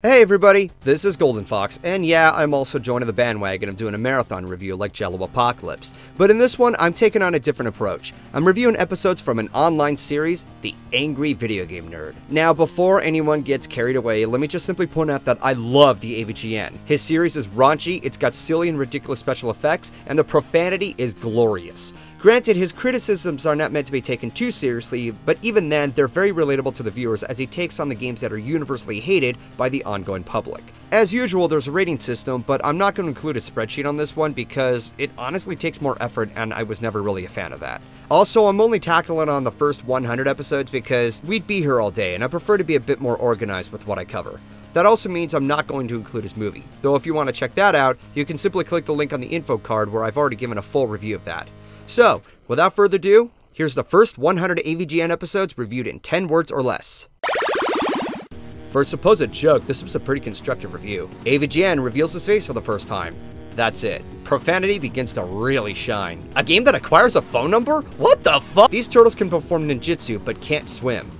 Hey everybody, this is GoldenFox, and yeah, I'm also joining the bandwagon of doing a marathon review like JelloApocalypse. But in this one, I'm taking on a different approach. I'm reviewing episodes from an online series, The Angry Video Game Nerd. Now, before anyone gets carried away, let me just simply point out that I love the AVGN. His series is raunchy, it's got silly and ridiculous special effects, and the profanity is glorious. Granted, his criticisms are not meant to be taken too seriously, but even then, they're very relatable to the viewers as he takes on the games that are universally hated by the ongoing public. As usual, there's a rating system, but I'm not going to include a spreadsheet on this one because it honestly takes more effort and I was never really a fan of that. Also, I'm only tackling on the first 100 episodes because we'd be here all day and I prefer to be a bit more organized with what I cover. That also means I'm not going to include his movie, though if you want to check that out, you can simply click the link on the info card where I've already given a full review of that. So, without further ado, here's the first 100 AVGN episodes reviewed in 10 words or less. For a supposed joke, this was a pretty constructive review. AVGN reveals his face for the first time. That's it. Profanity begins to really shine. A game that acquires a phone number? What the fuck? These turtles can perform ninjutsu, but can't swim.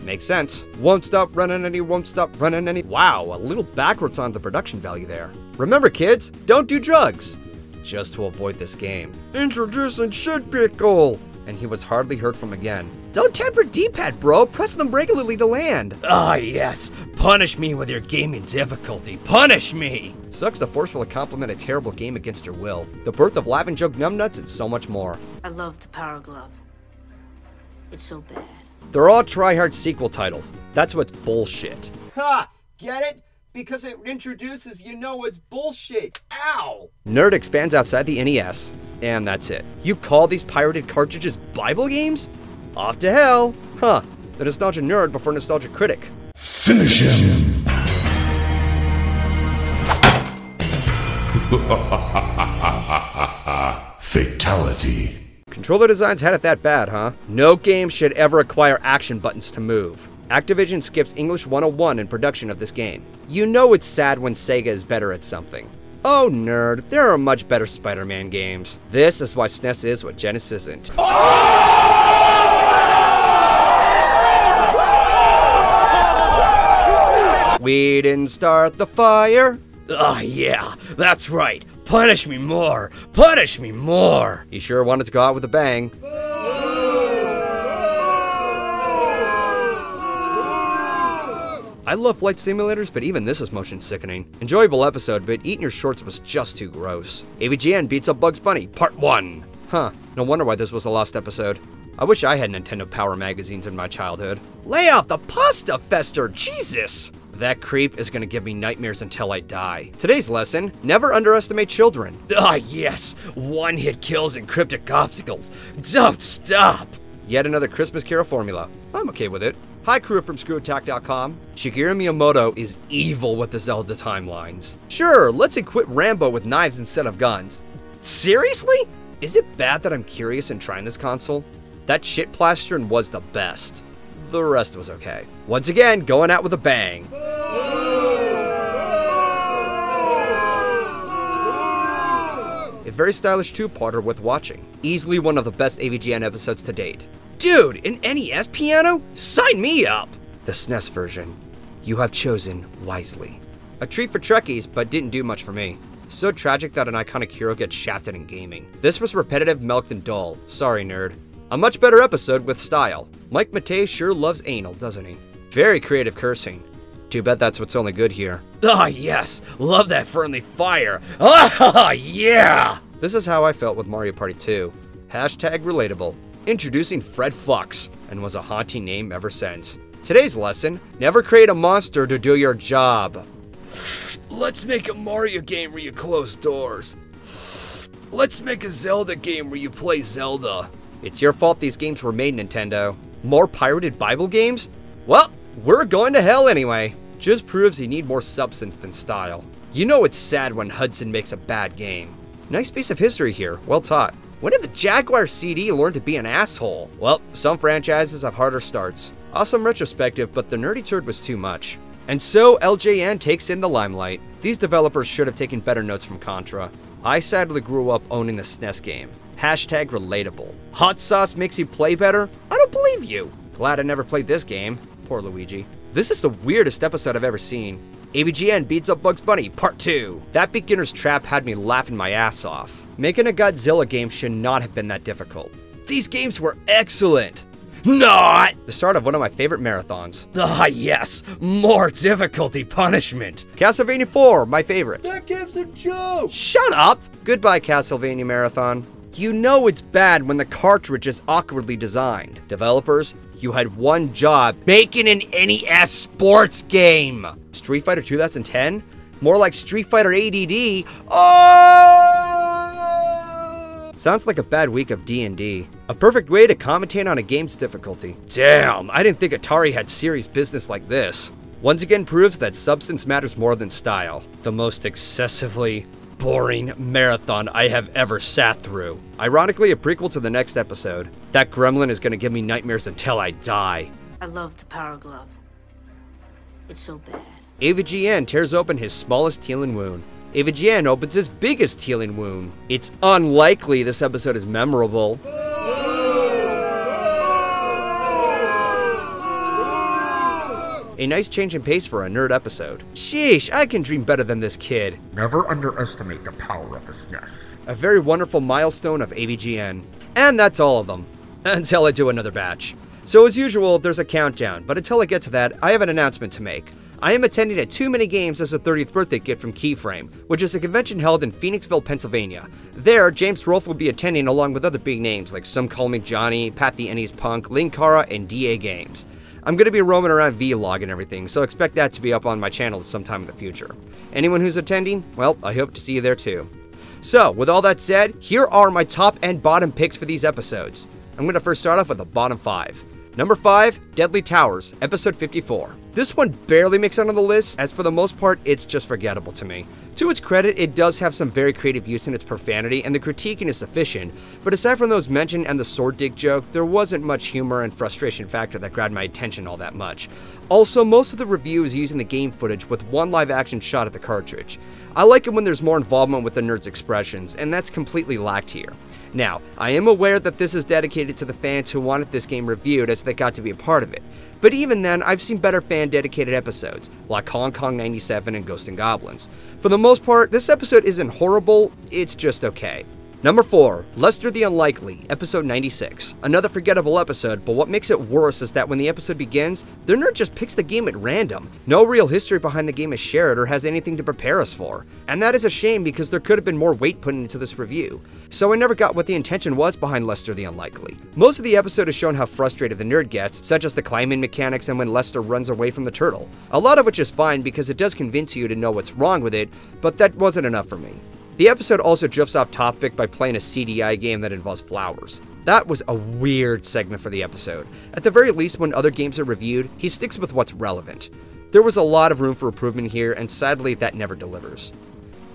Makes sense. Won't stop running any, won't stop running any. Wow, a little backwards on the production value there. Remember kids, don't do drugs. Just to avoid this game. Introducing Shit Pickle! And he was hardly heard from again. Don't tap your D-pad, bro. Press them regularly to land. Ah, yes. Punish me with your gaming difficulty. Punish me! Sucks to forcefully compliment a terrible game against your will. The birth of Laugh and Joke Numbnuts and so much more. I love the Power Glove. It's so bad. They're all try-hard sequel titles. That's what's bullshit. Ha! Get it? Because it introduces, you know it's bullshit. Ow! Nerd expands outside the NES, and that's it. You call these pirated cartridges Bible games? Off to hell. Huh. The nostalgia nerd before nostalgia critic. Finish him! Fatality. Controller designs had it that bad, huh? No game should ever acquire action buttons to move. Activision skips English 101 in production of this game. You know it's sad when Sega is better at something. Oh nerd, there are much better Spider-Man games. This is why SNES is what Genesis isn't. We didn't start the fire. Ah, yeah, that's right. Punish me more. Punish me more. He sure wanted to go out with a bang. I love flight simulators, but even this is motion sickening. Enjoyable episode, but eating your shorts was just too gross. AVGN beats up Bugs Bunny, Part 1. Huh, no wonder why this was a lost episode. I wish I had Nintendo Power magazines in my childhood. Lay off the pasta fester, Jesus! That creep is gonna give me nightmares until I die. Today's lesson, never underestimate children. Ah yes, one-hit kills and cryptic obstacles. Don't stop! Yet another Christmas Carol formula. I'm okay with it. Hi crew from ScrewAttack.com. Shigeru Miyamoto is evil with the Zelda timelines. Sure, let's equip Rambo with knives instead of guns. Seriously? Is it bad that I'm curious in trying this console? That shit plastering was the best. The rest was okay. Once again, going out with a bang. A very stylish two-parter worth watching. Easily one of the best AVGN episodes to date. Dude, an NES piano? Sign me up! The SNES version. You have chosen wisely. A treat for Trekkies, but didn't do much for me. So tragic that an iconic hero gets shafted in gaming. This was repetitive, milked, and dull. Sorry, nerd. A much better episode with style. Mike Matei sure loves anal, doesn't he? Very creative cursing. Too bad that's what's only good here. Ah, yes! Love that friendly fire! Ah, yeah! This is how I felt with Mario Party 2. Hashtag relatable. Introducing Fred Fox, and was a haunting name ever since. Today's lesson, never create a monster to do your job. Let's make a Mario game where you close doors. Let's make a Zelda game where you play Zelda. It's your fault these games were made, Nintendo. More pirated Bible games? Well, we're going to hell anyway. Just proves you need more substance than style. You know it's sad when Hudson makes a bad game. Nice piece of history here, well taught. When did the Jaguar CD learn to be an asshole? Well, some franchises have harder starts. Awesome retrospective, but the nerdy turd was too much. And so LJN takes in the limelight. These developers should have taken better notes from Contra. I sadly grew up owning the SNES game. Hashtag relatable. Hot sauce makes you play better? I don't believe you. Glad I never played this game. Poor Luigi. This is the weirdest episode I've ever seen. AVGN beats up Bugs Bunny, Part 2. That beginner's trap had me laughing my ass off. Making a Godzilla game should not have been that difficult. These games were excellent. Not! The start of one of my favorite marathons. Ah, yes! More difficulty punishment! Castlevania 4, my favorite. That game's a joke! Shut up! Goodbye, Castlevania Marathon. You know it's bad when the cartridge is awkwardly designed. Developers, you had one job, making an NES sports game! Street Fighter 2010? More like Street Fighter ADD. Oh! Sounds like a bad week of D&D. A perfect way to commentate on a game's difficulty. Damn, I didn't think Atari had serious business like this. Once again proves that substance matters more than style. The most excessively boring marathon I have ever sat through. Ironically, a prequel to the next episode. That gremlin is gonna give me nightmares until I die. I love the Power Glove. It's so bad. AVGN tears open his smallest healing wound. AVGN opens his biggest healing wound. It's unlikely this episode is memorable. A nice change in pace for a nerd episode. Sheesh, I can dream better than this kid. Never underestimate the power of the SNES. A very wonderful milestone of AVGN. And that's all of them. Until I do another batch. So as usual, there's a countdown, but until I get to that, I have an announcement to make. I am attending at Too Many Games as a 30th birthday gift from Keyframe, which is a convention held in Phoenixville, Pennsylvania. There, James Rolfe will be attending along with other big names like Some Call Me Johnny, Pat the NES Punk, Linkara, and DA Games. I'm going to be roaming around Vlog and everything, so expect that to be up on my channel sometime in the future. Anyone who's attending, well, I hope to see you there too. So, with all that said, here are my top and bottom picks for these episodes. I'm going to first start off with the bottom 5. Number 5, Deadly Towers, episode 54. This one barely makes it on the list, as for the most part, it's just forgettable to me. To its credit, it does have some very creative use in its profanity, and the critiquing is sufficient, but aside from those mentioned and the sword dig joke, there wasn't much humor and frustration factor that grabbed my attention all that much. Also, most of the review is using the game footage with one live action shot at the cartridge. I like it when there's more involvement with the nerds' expressions, and that's completely lacked here. Now, I am aware that this is dedicated to the fans who wanted this game reviewed as they got to be a part of it. But even then, I've seen better fan-dedicated episodes, like Hong Kong 97 and Ghosts and Goblins. For the most part, this episode isn't horrible, it's just okay. Number 4, Lester the Unlikely, episode 96. Another forgettable episode, but what makes it worse is that when the episode begins, the nerd just picks the game at random. No real history behind the game is shared or has anything to prepare us for. And that is a shame because there could have been more weight put into this review. So I never got what the intention was behind Lester the Unlikely. Most of the episode has shown how frustrated the nerd gets, such as the climbing mechanics and when Lester runs away from the turtle. A lot of which is fine because it does convince you to know what's wrong with it, but that wasn't enough for me. The episode also drifts off topic by playing a CDI game that involves flowers. That was a weird segment for the episode. At the very least, when other games are reviewed, he sticks with what's relevant. There was a lot of room for improvement here, and sadly, that never delivers.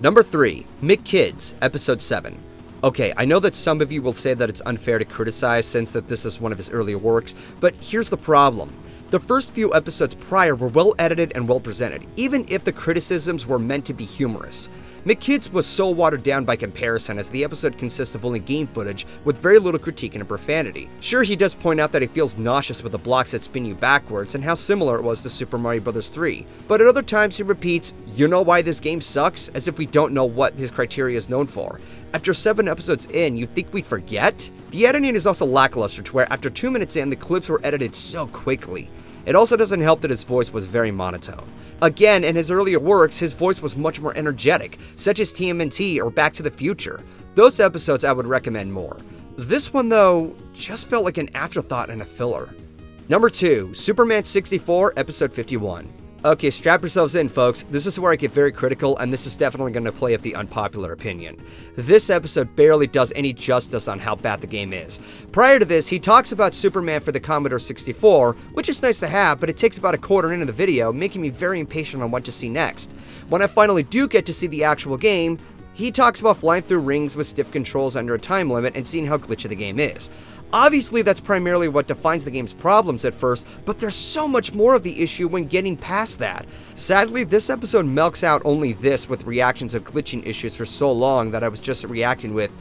Number 3, MCKIDS, episode 7. Okay, I know that some of you will say that it's unfair to criticize since that this is one of his earlier works, but here's the problem. The first few episodes prior were well edited and well presented, even if the criticisms were meant to be humorous. MCKIDS was so watered down by comparison as the episode consists of only game footage with very little critique and profanity. Sure, he does point out that he feels nauseous with the blocks that spin you backwards and how similar it was to Super Mario Bros. 3, but at other times he repeats, "You know why this game sucks?" as if we don't know what his criteria is known for. After 7 episodes in, you'd think we'd forget? The editing is also lackluster to where after 2 minutes in, the clips were edited so quickly. It also doesn't help that his voice was very monotone. Again, in his earlier works, his voice was much more energetic, such as TMNT or Back to the Future. Those episodes I would recommend more. This one, though, just felt like an afterthought and a filler. Number 2, Superman 64, episode 51. Okay, strap yourselves in, folks. This is where I get very critical, and this is definitely going to play up the unpopular opinion. This episode barely does any justice on how bad the game is. Prior to this, he talks about Superman for the Commodore 64, which is nice to have, but it takes about a quarter into the video, making me very impatient on what to see next. When I finally do get to see the actual game, he talks about flying through rings with stiff controls under a time limit and seeing how glitchy the game is. Obviously, that's primarily what defines the game's problems at first, but there's so much more of the issue when getting past that. Sadly, this episode milks out only this with reactions of glitching issues for so long that I was just reacting with,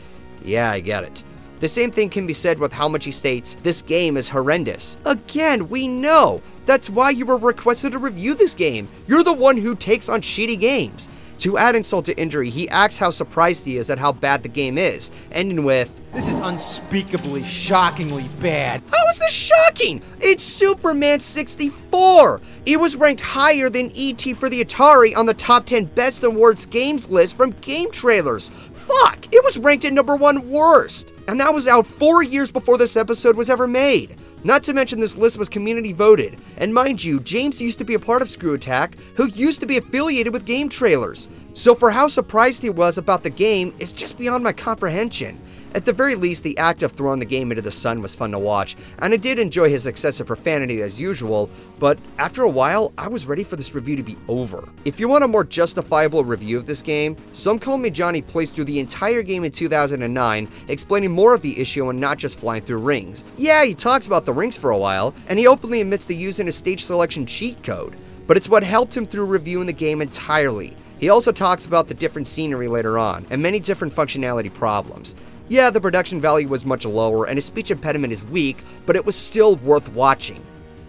"Yeah, I get it." The same thing can be said with how much he states, "This game is horrendous." Again, we know! That's why you were requested to review this game! You're the one who takes on shitty games! To add insult to injury, he asks how surprised he is at how bad the game is, ending with, "This is unspeakably, shockingly bad." How is this shocking? It's Superman 64! It was ranked higher than E.T. for the Atari on the top 10 best and worst games list from Game Trailers. Fuck! It was ranked at number 1 worst! And that was out 4 years before this episode was ever made. Not to mention this list was community voted. And mind you, James used to be a part of Screw Attack, who used to be affiliated with Game Trailers. So for how surprised he was about the game is just beyond my comprehension. At the very least, the act of throwing the game into the sun was fun to watch, and I did enjoy his excessive profanity as usual, but after a while, I was ready for this review to be over. If you want a more justifiable review of this game, Some Call Me Johnny plays through the entire game in 2009, explaining more of the issue and not just flying through rings. Yeah, he talks about the rings for a while, and he openly admits to using a stage selection cheat code, but it's what helped him through reviewing the game entirely. He also talks about the different scenery later on, and many different functionality problems. Yeah, the production value was much lower and his speech impediment is weak, but it was still worth watching.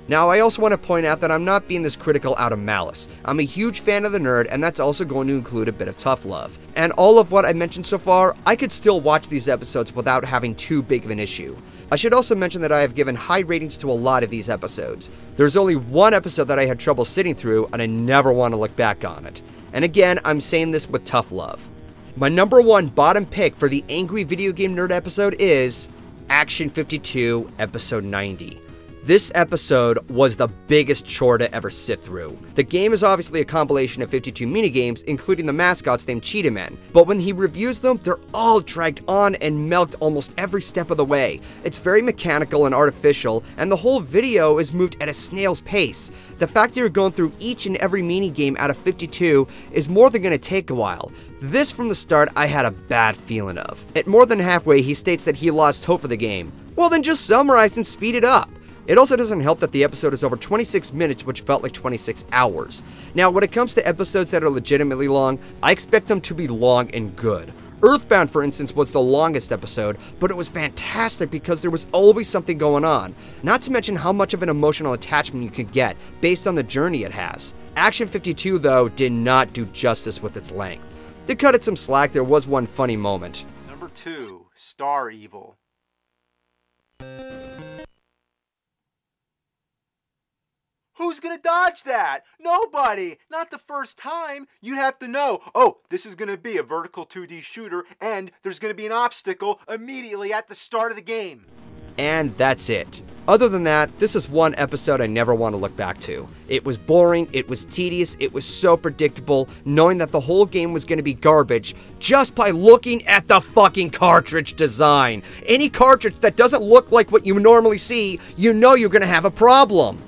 Now, I also want to point out that I'm not being this critical out of malice. I'm a huge fan of the nerd, and that's also going to include a bit of tough love. And all of what I mentioned so far, I could still watch these episodes without having too big of an issue. I should also mention that I have given high ratings to a lot of these episodes. There's only one episode that I had trouble sitting through, and I never want to look back on it. And again, I'm saying this with tough love. My number 1 bottom pick for the Angry Video Game Nerd episode is Action 52, episode 90. This episode was the biggest chore to ever sit through. The game is obviously a compilation of 52 minigames, including the mascots named Cheetah Men, but when he reviews them, they're all dragged on and milked almost every step of the way. It's very mechanical and artificial, and the whole video is moved at a snail's pace. The fact that you're going through each and every minigame out of 52 is more than going to take a while. This from the start I had a bad feeling of. At more than halfway, he states that he lost hope for the game. Well then just summarize and speed it up. It also doesn't help that the episode is over 26 minutes, which felt like 26 hours. Now, when it comes to episodes that are legitimately long, I expect them to be long and good. Earthbound, for instance, was the longest episode, but it was fantastic because there was always something going on. Not to mention how much of an emotional attachment you could get based on the journey it has. Action 52, though, did not do justice with its length. To cut it some slack, there was one funny moment. Number 2, Star Evil. Who's gonna dodge that? Nobody! Not the first time. You'd have to know, oh, this is gonna be a vertical 2D shooter, and there's gonna be an obstacle immediately at the start of the game. And that's it. Other than that, this is one episode I never want to look back to. It was boring, it was tedious, it was so predictable, knowing that the whole game was going to be garbage just by looking at the fucking cartridge design. Any cartridge that doesn't look like what you normally see, you know you're going to have a problem.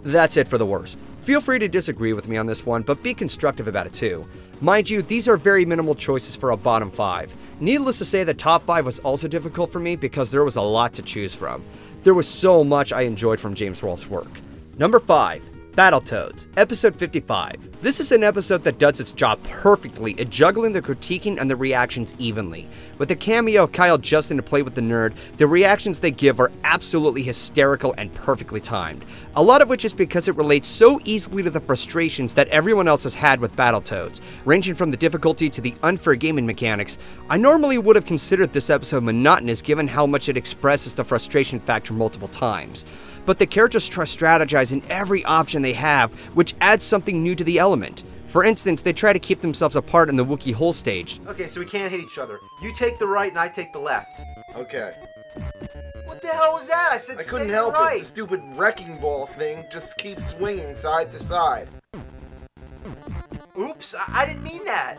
That's it for the worst. Feel free to disagree with me on this one, but be constructive about it too. Mind you, these are very minimal choices for a bottom 5. Needless to say, the top 5 was also difficult for me because there was a lot to choose from. There was so much I enjoyed from James Rolfe's work. Number 5. Battletoads, episode 55. This is an episode that does its job perfectly at juggling the critiquing and the reactions evenly. With the cameo of Kyle Justin to play with the nerd, the reactions they give are absolutely hysterical and perfectly timed. A lot of which is because it relates so easily to the frustrations that everyone else has had with Battletoads, ranging from the difficulty to the unfair gaming mechanics. I normally would have considered this episode monotonous given how much it expresses the frustration factor multiple times. But the characters try to strategize in every option they have, which adds something new to the element. For instance, they try to keep themselves apart in the Wookiee hole stage. Okay, so we can't hit each other. You take the right and I take the left. Okay. What the hell was that? I said I stay couldn't to help the right. it. The stupid wrecking ball thing just keeps swinging side to side. Oops, I didn't mean that.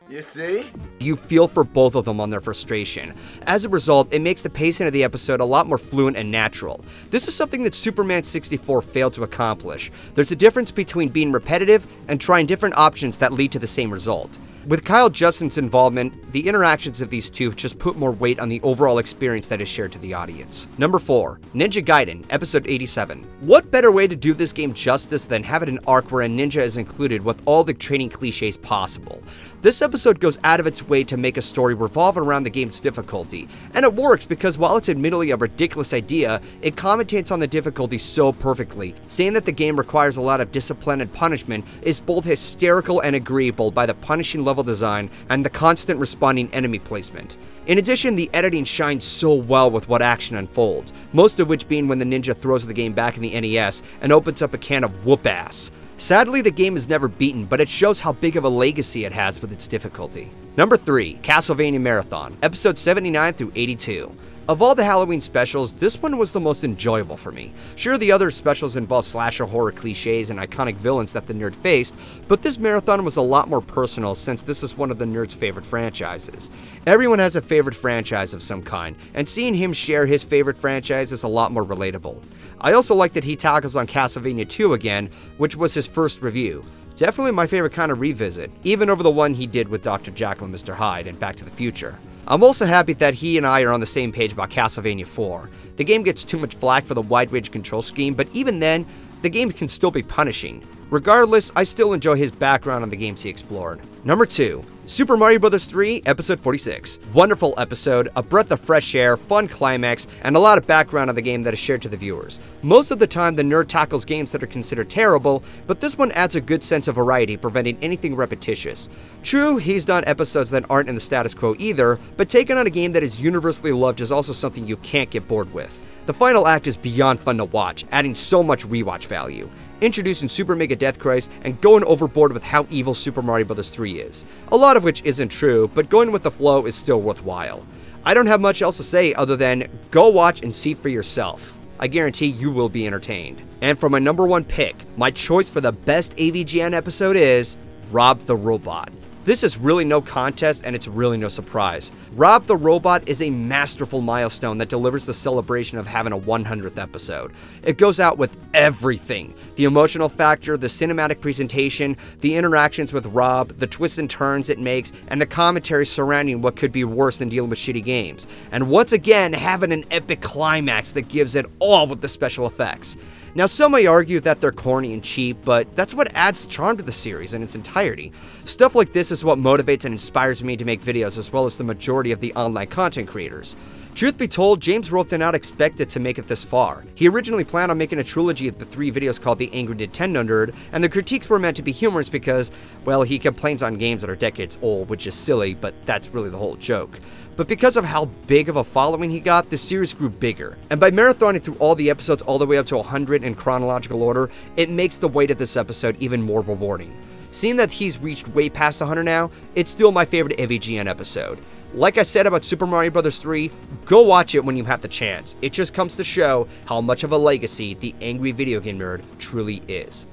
You see? You feel for both of them on their frustration. As a result, it makes the pacing of the episode a lot more fluent and natural. This is something that Superman 64 failed to accomplish. There's a difference between being repetitive and trying different options that lead to the same result. With Kyle Justin's involvement, the interactions of these two just put more weight on the overall experience that is shared to the audience. Number 4. Ninja Gaiden, episode 87. What better way to do this game justice than have it an arc where a ninja is included with all the training cliches possible? This episode goes out of its way to make a story revolve around the game's difficulty, and it works because while it's admittedly a ridiculous idea, it commentates on the difficulty so perfectly. Saying that the game requires a lot of discipline and punishment is both hysterical and agreeable by the punishing level design and the constant responding enemy placement. In addition, the editing shines so well with what action unfolds, most of which being when the ninja throws the game back in the NES and opens up a can of whoop-ass. Sadly, the game is never beaten, but it shows how big of a legacy it has with its difficulty. Number 3, Castlevania Marathon, episodes 79 through 82. Of all the Halloween specials, this one was the most enjoyable for me. Sure, the other specials involve slasher horror cliches and iconic villains that the nerd faced, but this marathon was a lot more personal since this is one of the nerd's favorite franchises. Everyone has a favorite franchise of some kind, and seeing him share his favorite franchise is a lot more relatable. I also like that he tackles on Castlevania 2 again, which was his first review. Definitely my favorite kind of revisit, even over the one he did with Dr. Jekyll and Mr. Hyde and Back to the Future. I'm also happy that he and I are on the same page about Castlevania 4. The game gets too much flack for the wide range control scheme, but even then, the game can still be punishing. Regardless, I still enjoy his background on the games he explored. Number 2, Super Mario Bros. 3, Episode 46. Wonderful episode, a breath of fresh air, fun climax, and a lot of background on the game that is shared to the viewers. Most of the time, the nerd tackles games that are considered terrible, but this one adds a good sense of variety, preventing anything repetitious. True, he's done episodes that aren't in the status quo either, but taking on a game that is universally loved is also something you can't get bored with. The final act is beyond fun to watch, adding so much rewatch value. Introducing Super Mega Death Christ and going overboard with how evil Super Mario Bros. 3 is. A lot of which isn't true, but going with the flow is still worthwhile. I don't have much else to say other than go watch and see for yourself. I guarantee you will be entertained. And for my number 1 pick, my choice for the best AVGN episode is R.O.B the Robot. This is really no contest and it's really no surprise. R.O.B the Robot is a masterful milestone that delivers the celebration of having a 100th episode. It goes out with everything. The emotional factor, the cinematic presentation, the interactions with R.O.B, the twists and turns it makes, and the commentary surrounding what could be worse than dealing with shitty games. And once again, having an epic climax that gives it all with the special effects. Now, some may argue that they're corny and cheap, but that's what adds charm to the series in its entirety. Stuff like this is what motivates and inspires me to make videos, as well as the majority of the online content creators. Truth be told, James Rolfe did not expect it to make it this far. He originally planned on making a trilogy of the 3 videos called The Angry Nintendo Nerd, and the critiques were meant to be humorous because, well, he complains on games that are decades old, which is silly, but that's really the whole joke. But because of how big of a following he got, the series grew bigger. And by marathoning through all the episodes all the way up to 100 in chronological order, it makes the wait of this episode even more rewarding. Seeing that he's reached way past 100 now, it's still my favorite AVGN episode. Like I said about Super Mario Bros. 3, go watch it when you have the chance. It just comes to show how much of a legacy the angry video game nerd truly is.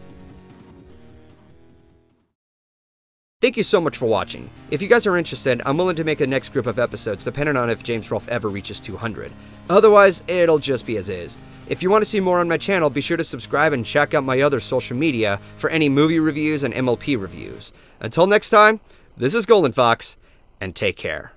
Thank you so much for watching. If you guys are interested, I'm willing to make a next group of episodes depending on if James Rolfe ever reaches 200. Otherwise, it'll just be as is. If you want to see more on my channel, be sure to subscribe and check out my other social media for any movie reviews and MLP reviews. Until next time, this is GoldenFox, and take care.